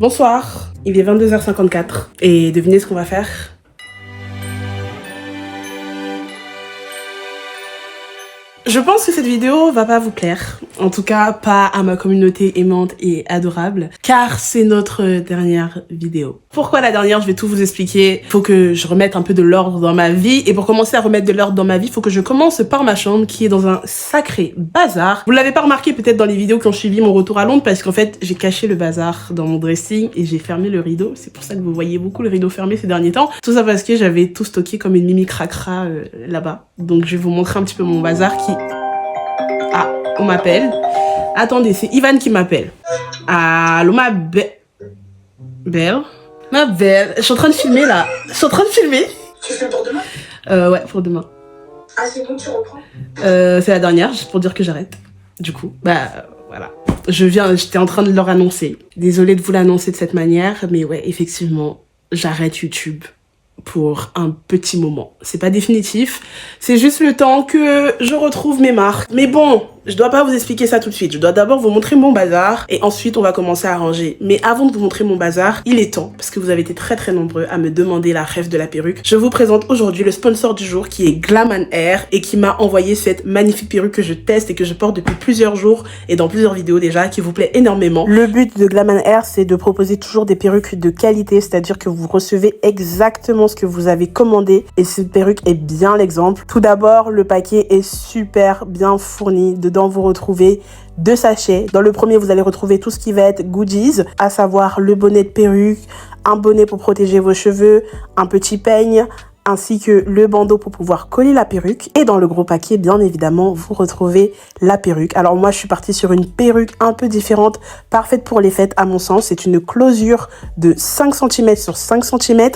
Bonsoir, il est 22h54 et devinez ce qu'on va faire? Je pense que cette vidéo va pas vous plaire, en tout cas pas à ma communauté aimante et adorable, car c'est notre dernière vidéo. Pourquoi la dernière? Je vais tout vous expliquer. Faut que je remette un peu de l'ordre dans ma vie, et pour commencer à remettre de l'ordre dans ma vie, faut que je commence par ma chambre qui est dans un sacré bazar. Vous l'avez pas remarqué peut-être dans les vidéos qui ont suivi mon retour à Londres, parce qu'en fait j'ai caché le bazar dans mon dressing et j'ai fermé le rideau. C'est pour ça que vous voyez beaucoup le rideau fermé ces derniers temps. Tout ça parce que j'avais tout stocké comme une mimi cracra là-bas. Donc je vais vous montrer un petit peu mon bazar qui... Ah, on m'appelle. Attendez, c'est Ivan qui m'appelle. Allô, ma belle. Ma belle. Je suis en train de filmer, là. Je suis en train de filmer. Tu fais pour demain? Ouais, pour demain. Ah, c'est bon, tu reprends? C'est la dernière, juste pour dire que j'arrête. Du coup, voilà. J'étais en train de leur annoncer. Désolée de vous l'annoncer de cette manière, mais ouais, effectivement, j'arrête YouTube pour un petit moment. C'est pas définitif, c'est juste le temps que je retrouve mes marques. Mais bon, je dois pas vous expliquer ça tout de suite. Je dois d'abord vous montrer mon bazar et ensuite on va commencer à ranger. Mais avant de vous montrer mon bazar, il est temps, parce que vous avez été très nombreux à me demander la ref de la perruque. Je vous présente aujourd'hui le sponsor du jour qui est Glam & Hair et qui m'a envoyé cette magnifique perruque que je teste et que je porte depuis plusieurs jours et dans plusieurs vidéos déjà, qui vous plaît énormément. Le but de Glam & Hair, c'est de proposer toujours des perruques de qualité, c'est-à-dire que vous recevez exactement ce que vous avez commandé et cette perruque est bien l'exemple. Tout d'abord, le paquet est super bien fourni. Dedans, vous retrouvez 2 sachets. Dans le premier, vous allez retrouver tout ce qui va être goodies, à savoir le bonnet de perruque, un bonnet pour protéger vos cheveux, un petit peigne, ainsi que le bandeau pour pouvoir coller la perruque. Et dans le gros paquet, bien évidemment, vous retrouvez la perruque. Alors moi, je suis partie sur une perruque un peu différente, parfaite pour les fêtes à mon sens. C'est une closure de 5 cm sur 5 cm,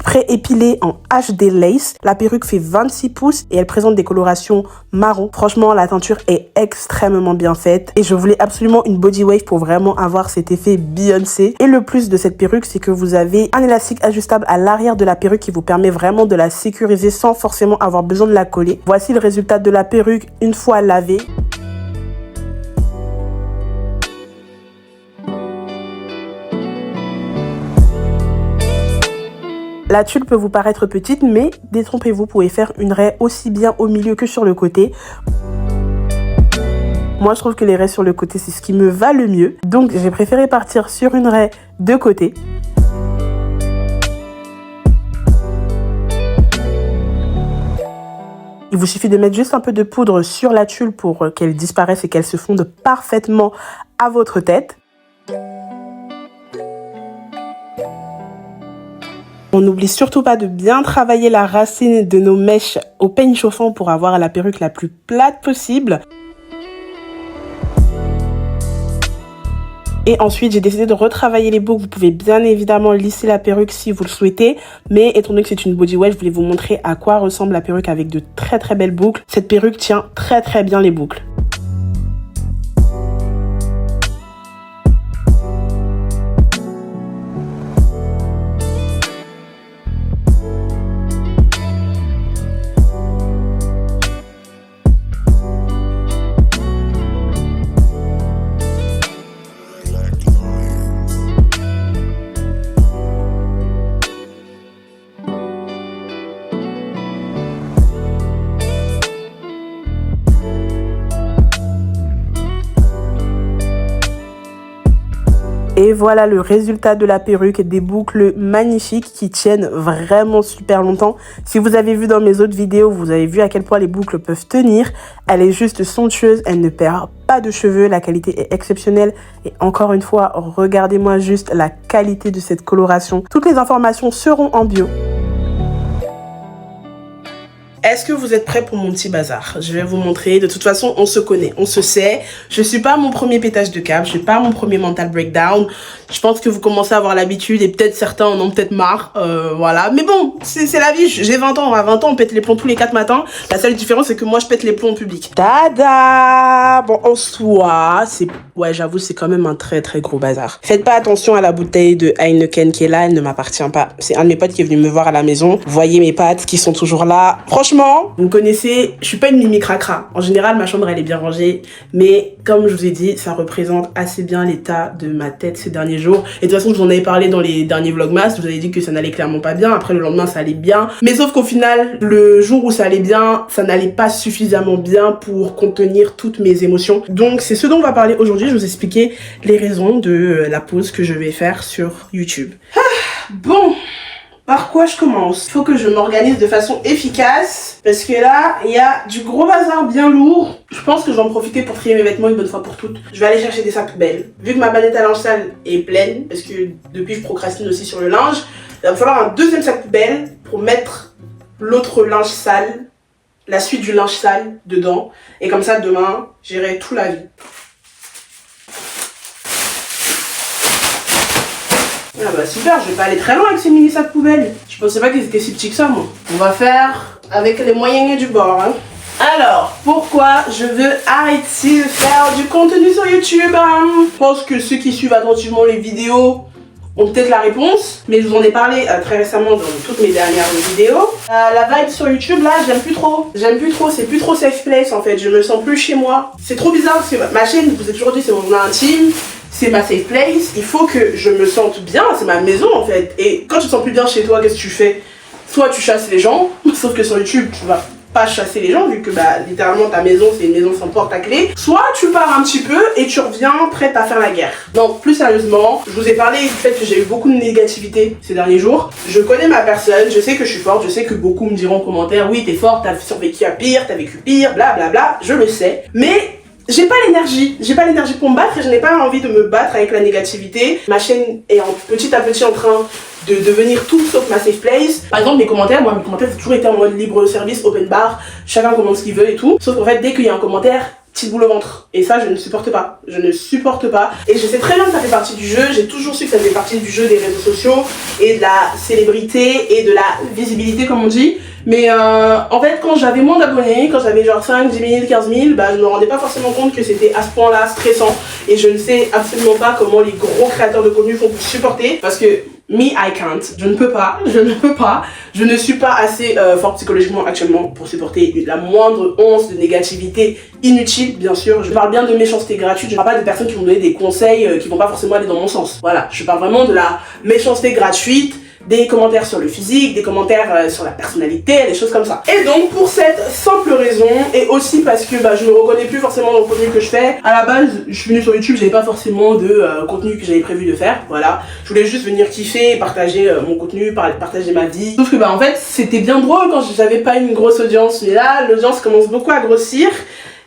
pré-épilée en HD lace. La perruque fait 26 pouces et elle présente des colorations marron. Franchement, la teinture est extrêmement bien faite et je voulais absolument une body wave pour vraiment avoir cet effet Beyoncé. Et le plus de cette perruque, c'est que vous avez un élastique ajustable à l'arrière de la perruque qui vous permet vraiment de la sécuriser sans forcément avoir besoin de la coller. Voici le résultat de la perruque une fois lavée. La tulle peut vous paraître petite, mais détrompez-vous, vous pouvez faire une raie aussi bien au milieu que sur le côté. Moi, je trouve que les raies sur le côté, c'est ce qui me va le mieux. Donc, j'ai préféré partir sur une raie de côté. Il vous suffit de mettre juste un peu de poudre sur la tulle pour qu'elle disparaisse et qu'elle se fonde parfaitement à votre tête. On n'oublie surtout pas de bien travailler la racine de nos mèches au peigne chauffant pour avoir la perruque la plus plate possible. Et ensuite, j'ai décidé de retravailler les boucles. Vous pouvez bien évidemment lisser la perruque si vous le souhaitez. Mais étant donné que c'est une body wave, je voulais vous montrer à quoi ressemble la perruque avec de très belles boucles. Cette perruque tient très bien les boucles. Et voilà le résultat de la perruque, des boucles magnifiques qui tiennent vraiment super longtemps. Si vous avez vu dans mes autres vidéos, vous avez vu à quel point les boucles peuvent tenir. Elle est juste somptueuse, elle ne perd pas de cheveux, la qualité est exceptionnelle. Et encore une fois, regardez-moi juste la qualité de cette coloration. Toutes les informations seront en bio. Est-ce que vous êtes prêts pour mon petit bazar? Je vais vous montrer. De toute façon, on se connaît, on se sait. Je suis pas à mon premier pétage de câble, je suis pas à mon premier mental breakdown. Je pense que vous commencez à avoir l'habitude et peut-être certains en ont peut-être marre. Voilà. Mais bon, c'est la vie. J'ai 20 ans. À 20 ans, on pète les plombs tous les 4 matins. La seule différence, c'est que moi, je pète les plombs en public. Tada! Bon, en soi, ouais, j'avoue, c'est quand même un très gros bazar. Faites pas attention à la bouteille de Heineken qui est là, elle ne m'appartient pas. C'est un de mes potes qui est venu me voir à la maison. Vous voyez mes pattes qui sont toujours là. Franchement, franchement, vous me connaissez, je suis pas une mimi cracra. En général, ma chambre elle est bien rangée, mais comme je vous ai dit, ça représente assez bien l'état de ma tête ces derniers jours. Et de toute façon, je vous en avais parlé dans les derniers vlogmas, je vous avais dit que ça n'allait clairement pas bien. Après le lendemain, ça allait bien. Mais sauf qu'au final, le jour où ça allait bien, ça n'allait pas suffisamment bien pour contenir toutes mes émotions. Donc c'est ce dont on va parler aujourd'hui. Je vais vous expliquer les raisons de la pause que je vais faire sur YouTube. Bon, par quoi je commence? Il faut que je m'organise de façon efficace parce que là, il y a du gros bazar bien lourd. Je pense que je vais en profiter pour trier mes vêtements une bonne fois pour toutes. Je vais aller chercher des sacs poubelles. Vu que ma banette à linge sale est pleine, parce que depuis je procrastine aussi sur le linge, il va me falloir un deuxième sac poubelle pour mettre l'autre linge sale, la suite du linge sale dedans. Et comme ça, demain, j'irai tout la vie. Ah bah super, je vais pas aller très loin avec ces mini sacs poubelles. Je pensais pas qu'ils étaient si petits que ça, moi. On va faire avec les moyens du bord, hein. Alors, pourquoi je veux arrêter de faire du contenu sur YouTube, hein? Je pense que ceux qui suivent attentivement les vidéos ont peut-être la réponse, mais je vous en ai parlé très récemment dans toutes mes dernières vidéos. La vibe sur YouTube, là, j'aime plus trop. J'aime plus trop, c'est plus trop safe place, en fait. Je me sens plus chez moi. C'est trop bizarre, parce que ma chaîne, je vous ai toujours dit, c'est mon journal intime. C'est ma safe place, il faut que je me sente bien, c'est ma maison en fait. Et quand tu te sens plus bien chez toi, qu'est-ce que tu fais? Soit tu chasses les gens, sauf que sur YouTube, tu vas pas chasser les gens, vu que bah littéralement ta maison c'est une maison sans porte à clé. Soit tu pars un petit peu et tu reviens prête à faire la guerre. Donc plus sérieusement, je vous ai parlé du fait que j'ai eu beaucoup de négativité ces derniers jours. Je connais ma personne, je sais que je suis forte, je sais que beaucoup me diront en commentaire, oui t'es forte, t'as survécu à pire, t'as vécu pire, blablabla, je le sais. Mais j'ai pas l'énergie pour me battre et je n'ai pas envie de me battre avec la négativité. Ma chaîne est petit à petit en train de devenir tout sauf ma safe place. Par exemple mes commentaires, moi mes commentaires c'est toujours été en mode libre service, open bar, chacun commente ce qu'il veut et tout. Sauf qu'en fait dès qu'il y a un commentaire, petite boule au ventre. Et ça je ne supporte pas, je ne supporte pas. Et je sais très bien que ça fait partie du jeu, j'ai toujours su que ça faisait partie du jeu des réseaux sociaux et de la célébrité et de la visibilité comme on dit. Mais en fait quand j'avais moins d'abonnés, quand j'avais genre 5, 10 000, 15 000, bah je me rendais pas forcément compte que c'était à ce point là stressant. Et je ne sais absolument pas comment les gros créateurs de contenu font pour supporter. Parce que me, I can't, je ne peux pas, je ne suis pas assez forte psychologiquement actuellement pour supporter la moindre once de négativité inutile, bien sûr. Je parle bien de méchanceté gratuite, je parle pas de personnes qui vont donner des conseils qui vont pas forcément aller dans mon sens. Voilà, je parle vraiment de la méchanceté gratuite, des commentaires sur le physique, des commentaires sur la personnalité, des choses comme ça. Et donc pour cette simple raison, et aussi parce que bah, je me reconnais plus forcément dans le contenu que je fais, à la base je suis venue sur YouTube, j'avais pas forcément de contenu que j'avais prévu de faire, voilà. Je voulais juste venir kiffer, partager mon contenu, partager ma vie. Sauf que bah en fait c'était bien drôle quand j'avais pas une grosse audience, mais là l'audience commence beaucoup à grossir.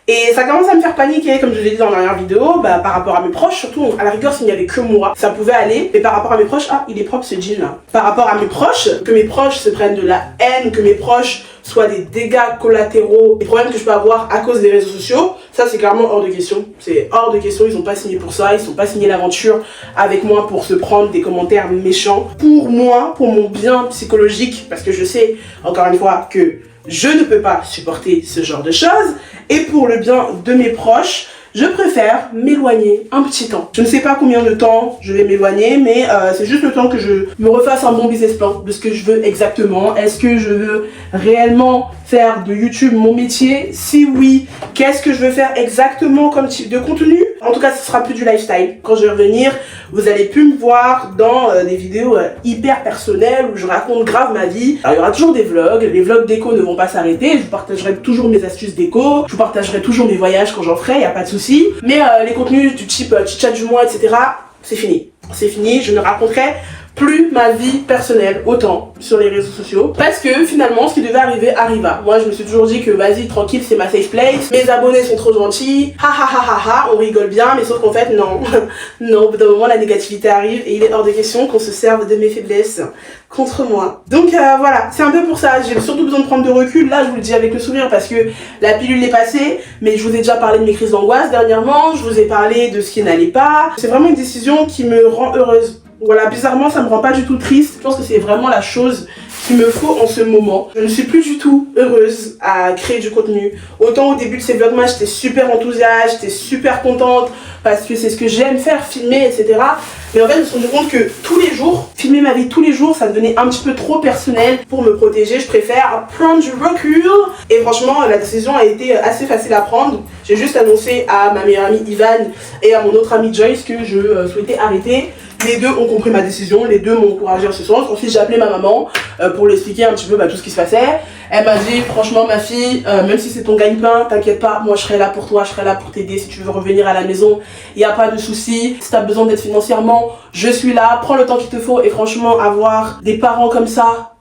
Et ça commence à me faire paniquer, comme je l'ai dit dans la dernière vidéo, bah, par rapport à mes proches, surtout à la rigueur s'il n'y avait que moi, ça pouvait aller, mais par rapport à mes proches, ah il est propre ce jean là. Par rapport à mes proches, que mes proches se prennent de la haine, que mes proches soient des dégâts collatéraux, des problèmes que je peux avoir à cause des réseaux sociaux, ça c'est clairement hors de question. C'est hors de question, ils ont pas signé pour ça, ils ont pas signé l'aventure avec moi pour se prendre des commentaires méchants. Pour moi, pour mon bien psychologique, parce que je sais, encore une fois, que je ne peux pas supporter ce genre de choses, et pour le bien de mes proches, je préfère m'éloigner un petit temps. Je ne sais pas combien de temps je vais m'éloigner, mais c'est juste le temps que je me refasse un bon business plan de ce que je veux exactement. Est-ce que je veux réellement faire de YouTube mon métier? Si oui, qu'est-ce que je veux faire exactement comme type de contenu? En tout cas, ce sera plus du lifestyle. Quand je vais revenir, vous allez plus me voir dans des vidéos hyper personnelles où je raconte grave ma vie. Alors, il y aura toujours des vlogs. Les vlogs déco ne vont pas s'arrêter. Je vous partagerai toujours mes astuces déco. Je vous partagerai toujours mes voyages quand j'en ferai, il n'y a pas de souci. Mais les contenus du type chit-chat du mois, etc., c'est fini. C'est fini, je ne raconterai plus ma vie personnelle autant sur les réseaux sociaux parce que finalement ce qui devait arriver arriva. Moi je me suis toujours dit que vas-y tranquille c'est ma safe place, mes abonnés sont trop gentils, ha ha ha ha ha, on rigole bien, mais sauf qu'en fait non, non, au bout d'un moment la négativité arrive et il est hors de question qu'on se serve de mes faiblesses contre moi. Donc voilà, c'est un peu pour ça, j'ai surtout besoin de prendre de recul, là je vous le dis avec le sourire parce que la pilule est passée, mais je vous ai déjà parlé de mes crises d'angoisse dernièrement, je vous ai parlé de ce qui n'allait pas, c'est vraiment une décision qui me rend heureuse. Voilà, bizarrement ça me rend pas du tout triste, je pense que c'est vraiment la chose qu'il me faut en ce moment. Je ne suis plus du tout heureuse à créer du contenu. Autant au début de ces vlogmas, j'étais super enthousiaste, j'étais super contente parce que c'est ce que j'aime faire, filmer, etc. Mais en fait, je me suis rendu compte que tous les jours, filmer ma vie tous les jours, ça devenait un petit peu trop personnel pour me protéger. Je préfère prendre du recul. Et franchement, la décision a été assez facile à prendre. J'ai juste annoncé à ma meilleure amie Ivan et à mon autre amie Joyce que je souhaitais arrêter. Les deux ont compris ma décision, les deux m'ont encouragée en ce sens. Ensuite, j'ai appelé ma maman pour lui expliquer un petit peu tout ce qui se passait. Elle m'a dit, franchement ma fille, même si c'est ton gagne-pain, t'inquiète pas, moi je serai là pour toi, je serai là pour t'aider. Si tu veux revenir à la maison, il n'y a pas de souci. Si t'as besoin d'être financièrement, je suis là, prends le temps qu'il te faut. Et franchement, avoir des parents comme ça,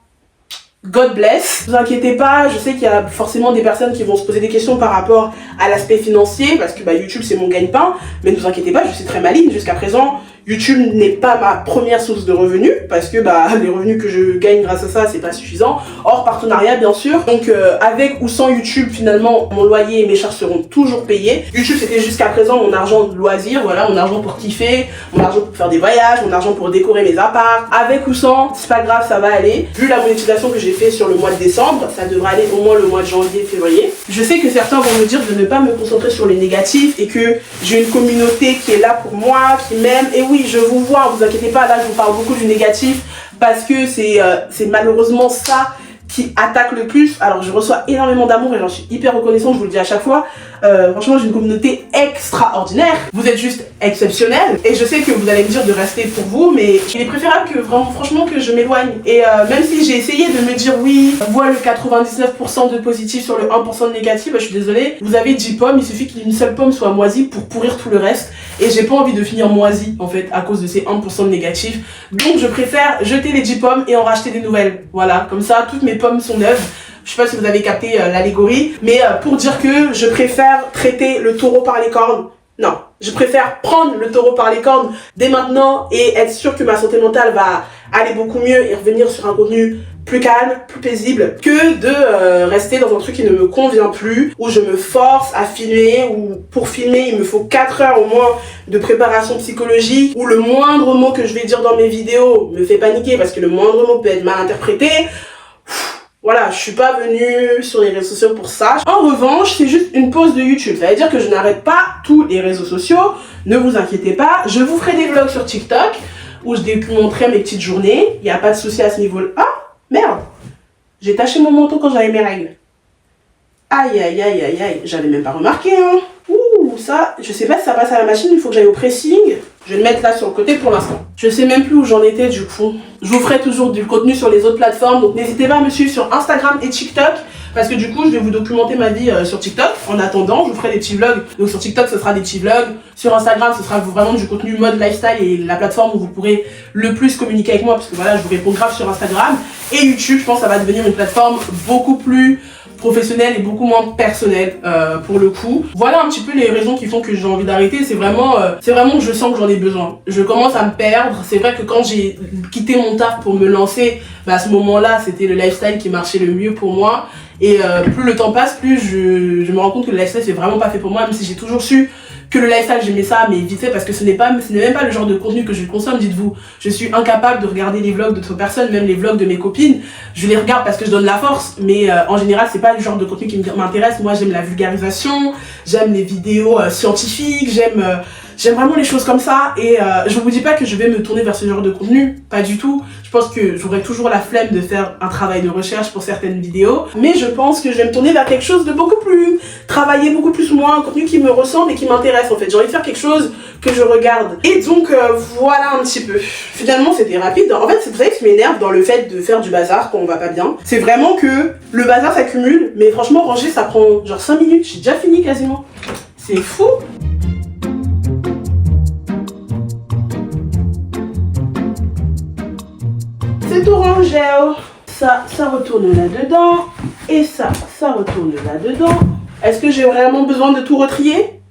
God bless. Ne vous inquiétez pas, je sais qu'il y a forcément des personnes qui vont se poser des questions par rapport à l'aspect financier, parce que YouTube c'est mon gagne-pain, mais ne vous inquiétez pas, je suis très maligne. Jusqu'à présent, YouTube n'est pas ma première source de revenus, parce que les revenus que je gagne grâce à ça, c'est pas suffisant. Hors partenariat, bien sûr. Donc avec ou sans YouTube, finalement, mon loyer et mes charges seront toujours payés. YouTube, c'était jusqu'à présent mon argent de loisir, voilà, mon argent pour kiffer, mon argent pour faire des voyages, mon argent pour décorer mes apparts. Avec ou sans, c'est pas grave, ça va aller. Vu la monétisation que j'ai fait sur le mois de décembre, ça devrait aller au moins le mois de janvier, février. Je sais que certains vont me dire de ne pas me concentrer sur les négatifs et que j'ai une communauté qui est là pour moi, qui m'aime. Et oui, je vous vois, vous inquiétez pas, là je vous parle beaucoup du négatif parce que c'est malheureusement ça qui attaque le plus. Alors je reçois énormément d'amour et j'en suis hyper reconnaissante, je vous le dis à chaque fois. Franchement, j'ai une communauté extraordinaire. Vous êtes juste exceptionnel. Et je sais que vous allez me dire de rester pour vous, mais il est préférable que vraiment, franchement, que je m'éloigne. Et même si j'ai essayé de me dire oui, vois le 99% de positif sur le 1% de négatif, je suis désolée. Vous avez 10 pommes, il suffit qu'une seule pomme soit moisie pour pourrir tout le reste. Et j'ai pas envie de finir moisie, en fait, à cause de ces 1% de négatif. Donc je préfère jeter les 10 pommes et en racheter des nouvelles. Voilà, comme ça, toutes mes pommes sont neuves. Je sais pas si vous avez capté l'allégorie, mais pour dire que je préfère traiter le taureau par les cornes. Non, je préfère prendre le taureau par les cornes dès maintenant et être sûr que ma santé mentale va aller beaucoup mieux et revenir sur un contenu plus calme, plus paisible, que de rester dans un truc qui ne me convient plus, où je me force à filmer, où pour filmer il me faut 4 heures au moins de préparation psychologique, où le moindre mot que je vais dire dans mes vidéos me fait paniquer parce que le moindre mot peut être mal interprété. Voilà, je suis pas venue sur les réseaux sociaux pour ça. En revanche, c'est juste une pause de YouTube. Ça veut dire que je n'arrête pas tous les réseaux sociaux. Ne vous inquiétez pas. Je vous ferai des vlogs sur TikTok où je documenterai mes petites journées. Il n'y a pas de souci à ce niveau-là. Ah, merde. J'ai taché mon manteau quand j'avais mes règles. Aïe, aïe, aïe, aïe, aïe. J'avais même pas remarqué, hein. Ouh, ça, je sais pas si ça passe à la machine. Il faut que j'aille au pressing. Je vais le mettre là sur le côté pour l'instant. Je sais même plus où j'en étais du coup. Je vous ferai toujours du contenu sur les autres plateformes. Donc n'hésitez pas à me suivre sur Instagram et TikTok. Parce que du coup, je vais vous documenter ma vie sur TikTok. En attendant, je vous ferai des petits vlogs. Donc sur TikTok, ce sera des petits vlogs. Sur Instagram, ce sera vraiment du contenu mode lifestyle et la plateforme où vous pourrez le plus communiquer avec moi. Parce que voilà, je vous réponds grave sur Instagram. Et YouTube, je pense que ça va devenir une plateforme beaucoup plus professionnel et beaucoup moins personnel pour le coup. Voilà un petit peu les raisons qui font que j'ai envie d'arrêter. C'est vraiment que je sens que j'en ai besoin. Je commence à me perdre. C'est vrai que quand j'ai quitté mon taf pour me lancer, à ce moment-là, c'était le lifestyle qui marchait le mieux pour moi. Et plus le temps passe, plus je me rends compte que le lifestyle c'est vraiment pas fait pour moi, même si j'ai toujours su que le lifestyle j'aimais ça, mais vite fait parce que ce n'est même pas le genre de contenu que je consomme. Dites-vous, je suis incapable de regarder les vlogs d'autres personnes, même les vlogs de mes copines. Je les regarde parce que je donne la force, mais en général c'est pas le genre de contenu qui m'intéresse. Moi j'aime la vulgarisation, j'aime les vidéos scientifiques, j'aime vraiment les choses comme ça. Et je vous dis pas que je vais me tourner vers ce genre de contenu, pas du tout. Je pense que j'aurai toujours la flemme de faire un travail de recherche pour certaines vidéos, mais je pense que je vais me tourner vers quelque chose de beaucoup plus travailler, beaucoup plus moi, un contenu qui me ressemble et qui m'intéresse en fait. J'ai envie de faire quelque chose que je regarde. Et donc voilà un petit peu. Finalement c'était rapide. En fait, c'est vous savez ce qui m'énerve dans le fait de faire du bazar quand on va pas bien. C'est vraiment que le bazar s'accumule, mais franchement ranger ça prend genre 5 minutes. J'ai déjà fini quasiment. C'est fou. C'est tout rangé. Ça retourne là-dedans. Et ça retourne là-dedans. Est-ce que j'ai vraiment besoin de tout retrier?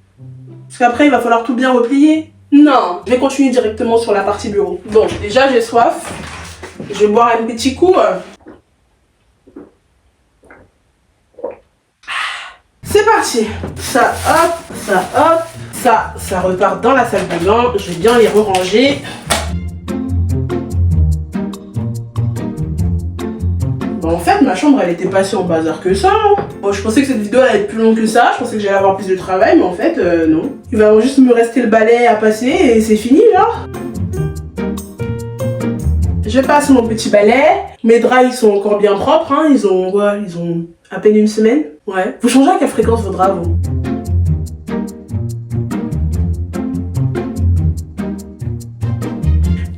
Parce qu'après, il va falloir tout bien replier. Non, je vais continuer directement sur la partie bureau. Bon, déjà, j'ai soif. Je vais boire un petit coup. C'est parti. Ça, hop. Ça repart dans la salle de bain. Je vais bien les ranger. fait, ma chambre, elle était pas si en bazar que ça. Hein. Bon, je pensais que cette vidéo allait être plus longue que ça. Je pensais que j'allais avoir plus de travail, mais en fait, non. Il va juste me rester le balai à passer et c'est fini, genre. Je passe mon petit balai. Mes draps, ils sont encore bien propres. Hein. Ils ont à peine une semaine. Ouais. Vous changez à quelle fréquence vos draps, vous?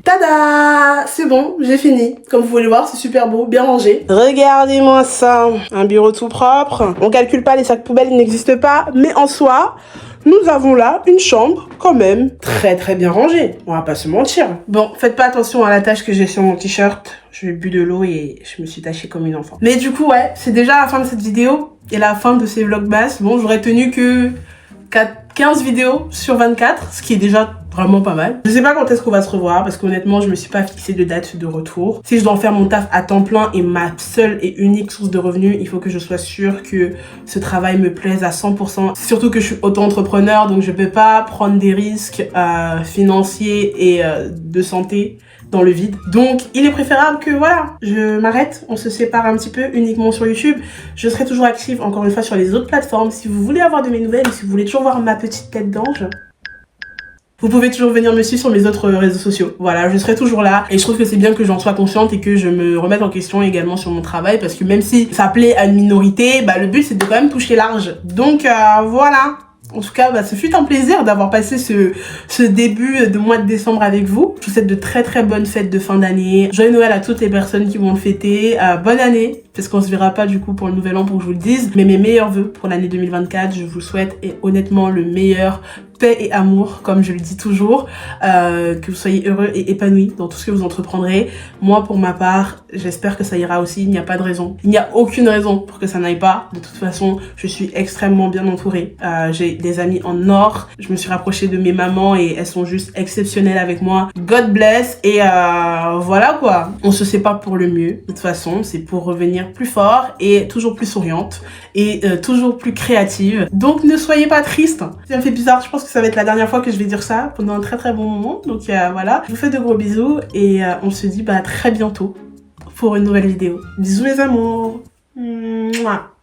Tada! C'est bon, j'ai fini. Comme vous pouvez le voir, c'est super beau, bien rangé. Regardez-moi ça. Un bureau tout propre. On calcule pas les sacs poubelles, ils n'existent pas. Mais en soi, nous avons là une chambre quand même très bien rangée. On va pas se mentir. Bon, faites pas attention à la tache que j'ai sur mon t-shirt. Je bu de l'eau et je me suis tachée comme une enfant. Mais du coup, ouais, c'est déjà la fin de cette vidéo et la fin de ces vlogmas. Bon, j'aurais tenu que 15 vidéos sur 24, ce qui est déjà vraiment pas mal. Je sais pas quand est-ce qu'on va se revoir parce qu'honnêtement, je me suis pas fixé de date de retour. Si je dois en faire mon taf à temps plein et ma seule et unique source de revenus, il faut que je sois sûre que ce travail me plaise à 100%. Surtout que je suis auto-entrepreneur, donc je peux pas prendre des risques financiers et de santé dans le vide. Donc, il est préférable que, voilà, je m'arrête, on se sépare un petit peu uniquement sur YouTube. Je serai toujours active, encore une fois, sur les autres plateformes. Si vous voulez avoir de mes nouvelles, ou si vous voulez toujours voir ma petite tête d'ange, vous pouvez toujours venir me suivre sur mes autres réseaux sociaux. Voilà, je serai toujours là. Et je trouve que c'est bien que j'en sois consciente et que je me remette en question également sur mon travail. Parce que même si ça plaît à une minorité, bah, le but, c'est de quand même toucher large. Donc, voilà. En tout cas, bah, ce fut un plaisir d'avoir passé ce début de mois de décembre avec vous. Je vous souhaite de très bonnes fêtes de fin d'année. Joyeux Noël à toutes les personnes qui vont le fêter. Bonne année, parce qu'on se verra pas du coup pour le nouvel an pour que je vous le dise. Mais mes meilleurs vœux pour l'année 2024, je vous souhaite et honnêtement le meilleur. Paix et amour, comme je le dis toujours, que vous soyez heureux et épanouis dans tout ce que vous entreprendrez. Moi, pour ma part, j'espère que ça ira aussi. Il n'y a pas de raison. Il n'y a aucune raison pour que ça n'aille pas. De toute façon, je suis extrêmement bien entourée. J'ai des amis en or. Je me suis rapprochée de mes mamans et elles sont juste exceptionnelles avec moi. God bless. Et voilà quoi. On se sépare pour le mieux. De toute façon, c'est pour revenir plus fort et toujours plus souriante et toujours plus créative. Donc, ne soyez pas tristes. Ça me fait bizarre. Je pense que ça va être la dernière fois que je vais dire ça pendant un très bon moment. Donc voilà, je vous fais de gros bisous et on se dit bah à très bientôt pour une nouvelle vidéo. Bisous les amours. Mouah.